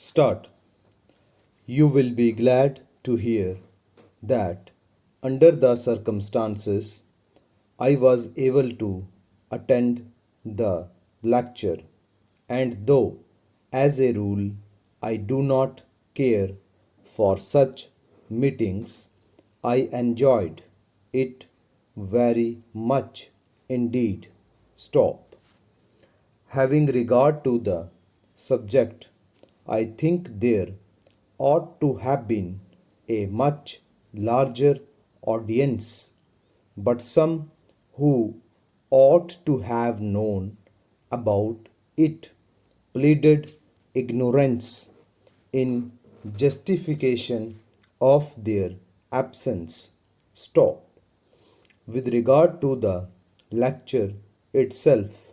Start. You will be glad to hear that, under the circumstances, I was able to attend the lecture, and though, as a rule, I do not care for such meetings, I enjoyed it very much indeed. Stop. Having regard to the subject, I think there ought to have been a much larger audience, but some who ought to have known about it pleaded ignorance in justification of their absence. Stop. With regard to the lecture itself,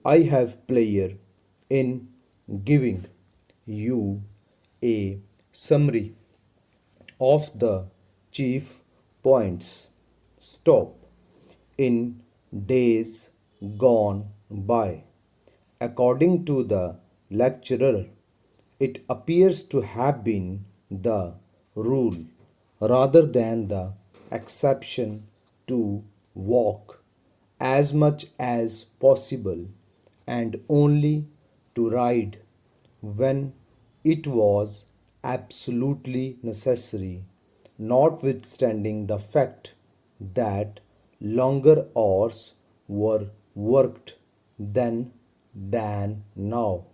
I have pleasure in giving you a summary of the chief points. Stop. In days gone by, according to the lecturer, it appears to have been the rule rather than the exception to walk as much as possible and only to ride when it was absolutely necessary, notwithstanding the fact that longer hours were worked than now.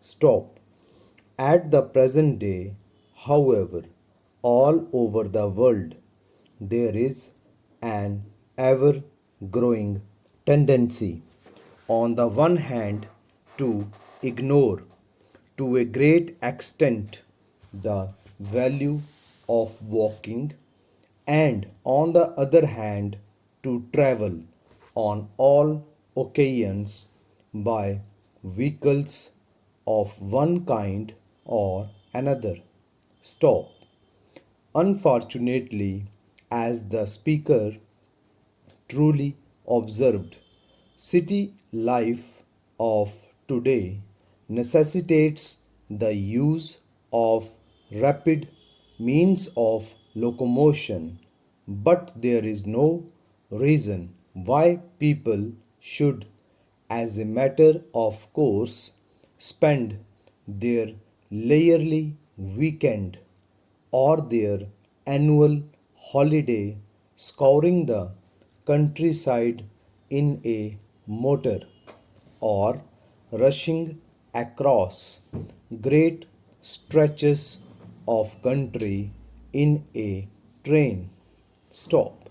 Stop. At the present day, however, all over the world, there is an ever growing tendency, on the one hand, to ignore to a great extent the value of walking, and on the other hand, to travel on all occasions by vehicles of one kind or another. Stop. Unfortunately, as the speaker truly observed, city life of today necessitates the use of rapid means of locomotion, but there is no reason why people should, as a matter of course, spend their leisurely weekend or their annual holiday scouring the countryside in a motor or rushing across great stretches of country in a train. Stop.